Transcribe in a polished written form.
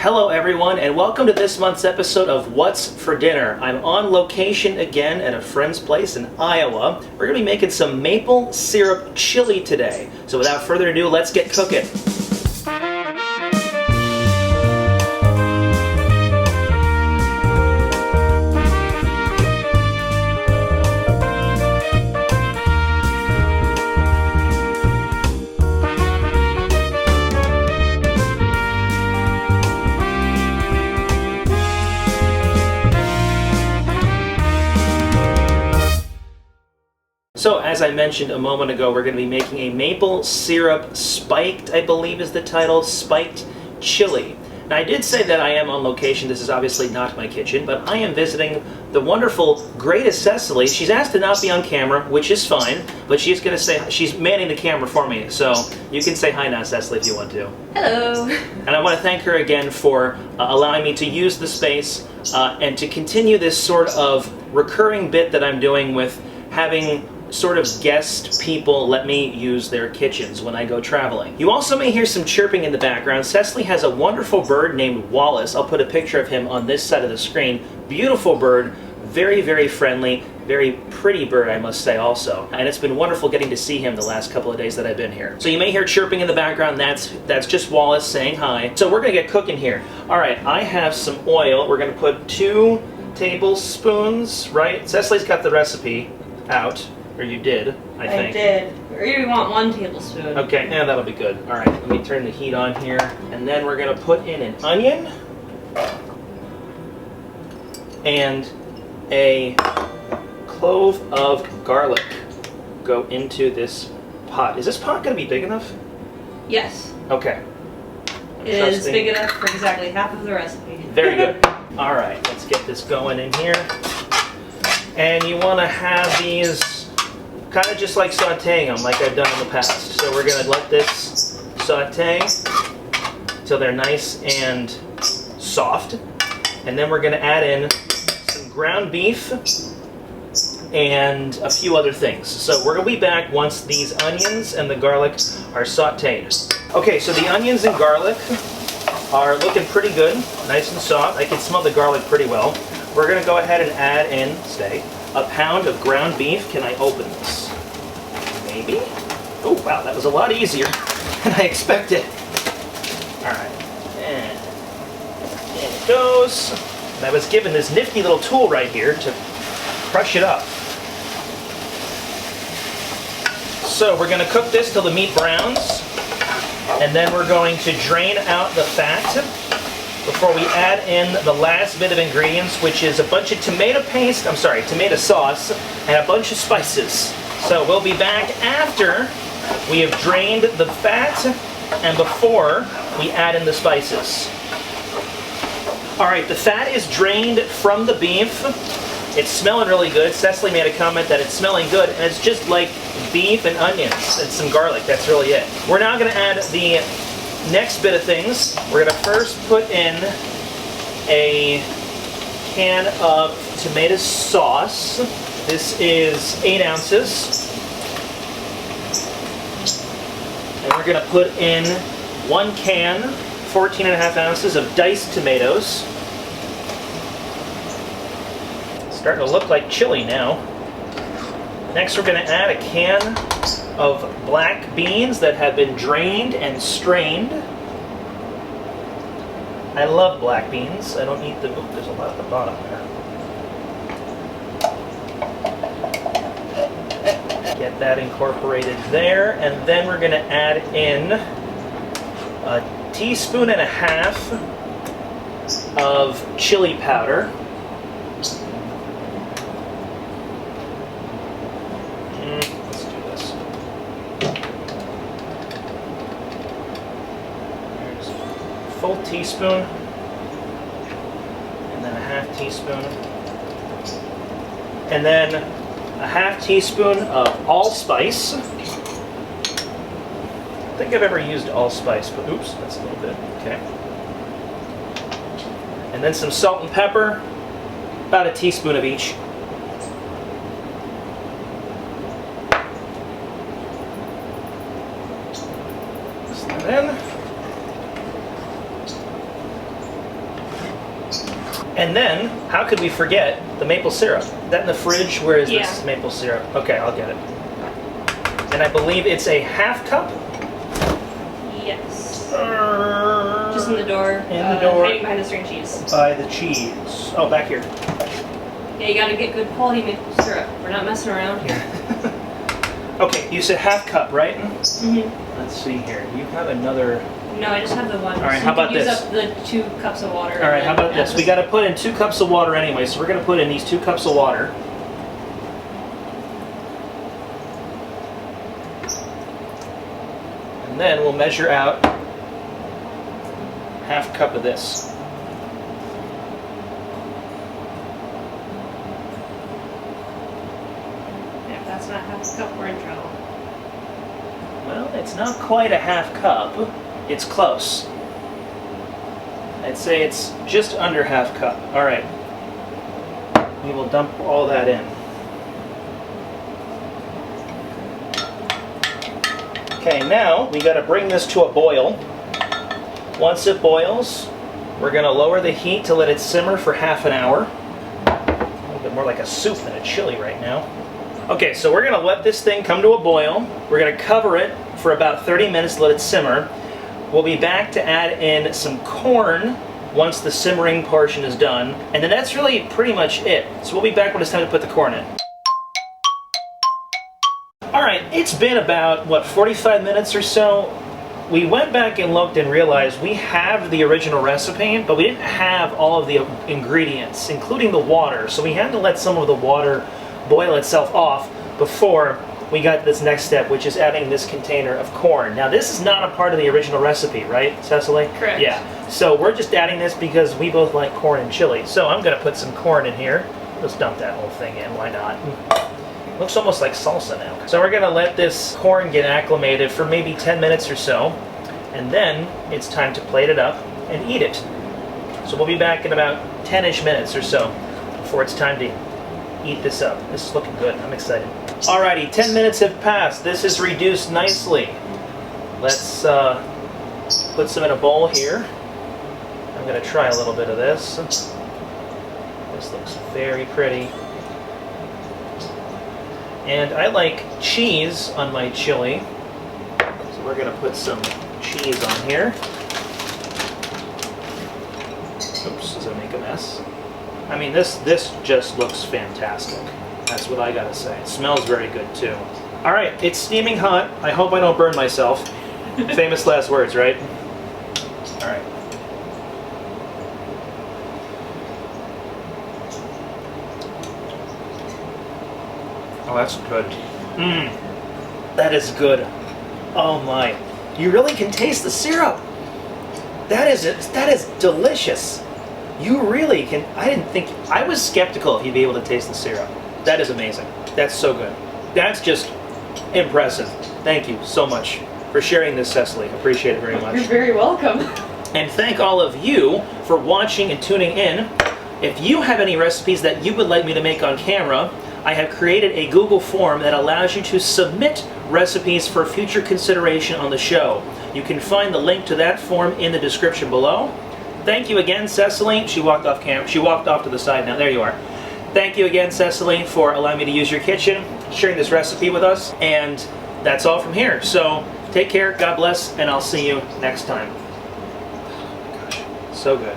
Hello everyone, and welcome to this month's episode of What's for Dinner. I'm on location again at a friend's place in Iowa. We're going to be making some maple syrup chili today. So without further ado, let's get cooking. So, as I mentioned a moment ago, we're going to be making a maple syrup spiked, I believe is the title, spiked chili. Now, I did say that I am on location. This is obviously not my kitchen, but I am visiting the wonderful Greatest Cecily. She's asked to not be on camera, which is fine, but she's going to say, she's manning the camera for me, so you can say hi now, Cecily, if you want to. Hello. And I want to thank her again for allowing me to use the space and to continue this sort of recurring bit that I'm doing with having sort of guest people let me use their kitchens when I go traveling. You also may hear some chirping in the background. Cecily has a wonderful bird named Wallace. I'll put a picture of him on this side of the screen. Beautiful bird, very, very friendly, very pretty bird, I must say also. And it's been wonderful getting to see him the last couple of days that I've been here. So you may hear chirping in the background. That's just Wallace saying hi. So we're gonna get cooking here. All right, I have some oil. We're gonna put 2 tablespoons, right? Cecily's got the recipe out. Or you did, I think. I did. Or you want 1 tablespoon. Okay, and that'll be good. All right, let me turn the heat on here. And then we're going to put in an onion. And a clove of garlic go into this pot. Is this pot going to be big enough? Yes. Okay. It is big enough for exactly half of the recipe. Very good. All right, let's get this going in here. And you want to have these kind of just like sauteing them like I've done in the past. So we're going to let this saute till they're nice and soft. And then we're going to add in some ground beef and a few other things. So we're going to be back once these onions and the garlic are sauteed. Okay, so the onions and garlic are looking pretty good, nice and soft. I can smell the garlic pretty well. We're going to go ahead and add in, a pound of ground beef. Can I open this? Maybe? Oh, wow, that was a lot easier than I expected. All right, and in it goes. And I was given this nifty little tool right here to crush it up. So we're going to cook this till the meat browns, and then we're going to drain out the fat before we add in the last bit of ingredients, which is a bunch of tomato sauce, and a bunch of spices. So we'll be back after we have drained the fat and before we add in the spices. All right, the fat is drained from the beef. It's smelling really good. Cecily made a comment that it's smelling good, and it's just like beef and onions and some garlic. That's really it. We're now going to add the next bit of things. We're going to first put in a can of tomato sauce. This is 8 ounces. And we're going to put in 1 can, 14.5 ounces of diced tomatoes. It's starting to look like chili now. Next, we're going to add a can of black beans that have been drained and strained. I love black beans. I don't eat them. Oh, there's a lot at the bottom there. Get that incorporated there, and then we're going to add in 1.5 teaspoons of chili powder. Let's do this. There's a full teaspoon, and then 1/2 teaspoon, and then 1/2 teaspoon of allspice. I don't think I've ever used allspice, but oops, that's a little bit. Okay. And then some salt and pepper, about 1 teaspoon of each. Mix that in. And then, how could we forget the maple syrup? Is that in the fridge? Where is this maple syrup? Okay, I'll get it. And I believe it's a half cup? Yes. Just in the door. In the door. Hiding behind the string cheese. By the cheese. Oh, back here. Yeah, you gotta get good quality maple syrup. We're not messing around here. Okay, you said half cup, right? Mm-hmm. Let's see here. You have another... No, I just have the one. All right, so how about use this? Up the 2 cups of water. All right, how about this? We got to put in 2 cups of water anyway, so we're going to put in these 2 cups of water. And then we'll measure out half cup of this. If that's not half a cup, we're in trouble. Well, it's not quite a half cup. It's close. I'd say it's just under half cup. All right. We will dump all that in. Okay, now we got to bring this to a boil. Once it boils, we're going to lower the heat to let it simmer for half an hour. A little bit more like a soup than a chili right now. Okay, so we're going to let this thing come to a boil. We're going to cover it for about 30 minutes, let it simmer. We'll be back to add in some corn once the simmering portion is done. And then that's really pretty much it. So we'll be back when it's time to put the corn in. Alright, it's been about, what, 45 minutes or so? We went back and looked and realized we have the original recipe, but we didn't have all of the ingredients, including the water. So we had to let some of the water boil itself off before we got this next step, which is adding this container of corn. Now this is not a part of the original recipe, right, Cecily? Correct. Yeah. So we're just adding this because we both like corn and chili. So I'm going to put some corn in here. Let's dump that whole thing in, why not? Looks almost like salsa now. So we're going to let this corn get acclimated for maybe 10 minutes or so. And then it's time to plate it up and eat it. So we'll be back in about 10-ish minutes or so before it's time to eat this up. This is looking good. I'm excited. Alrighty, 10 minutes have passed. This is reduced nicely. Let's put some in a bowl here. I'm going to try a little bit of this. This looks very pretty. And I like cheese on my chili. So we're going to put some cheese on here. Oops, does that make a mess? I mean, this just looks fantastic. That's what I gotta say. It smells very good too. All right, it's steaming hot. I hope I don't burn myself. Famous last words, right? All right. Oh, that's good. That is good. Oh my. You really can taste the syrup. That is delicious. You really can. I didn't think, I was skeptical if you'd be able to taste the syrup. That is amazing. That's so good. That's just impressive. Thank you so much for sharing this, Cecily. Appreciate it very much. You're very welcome. And thank all of you for watching and tuning in. If you have any recipes that you would like me to make on camera, I have created a Google form that allows you to submit recipes for future consideration on the show. You can find the link to that form in the description below. Thank you again, Cecily. She walked off camera. She walked off to the side now. There you are. Thank you again, Cecily, for allowing me to use your kitchen, sharing this recipe with us, and that's all from here. So take care, God bless, and I'll see you next time. Oh my gosh, so good.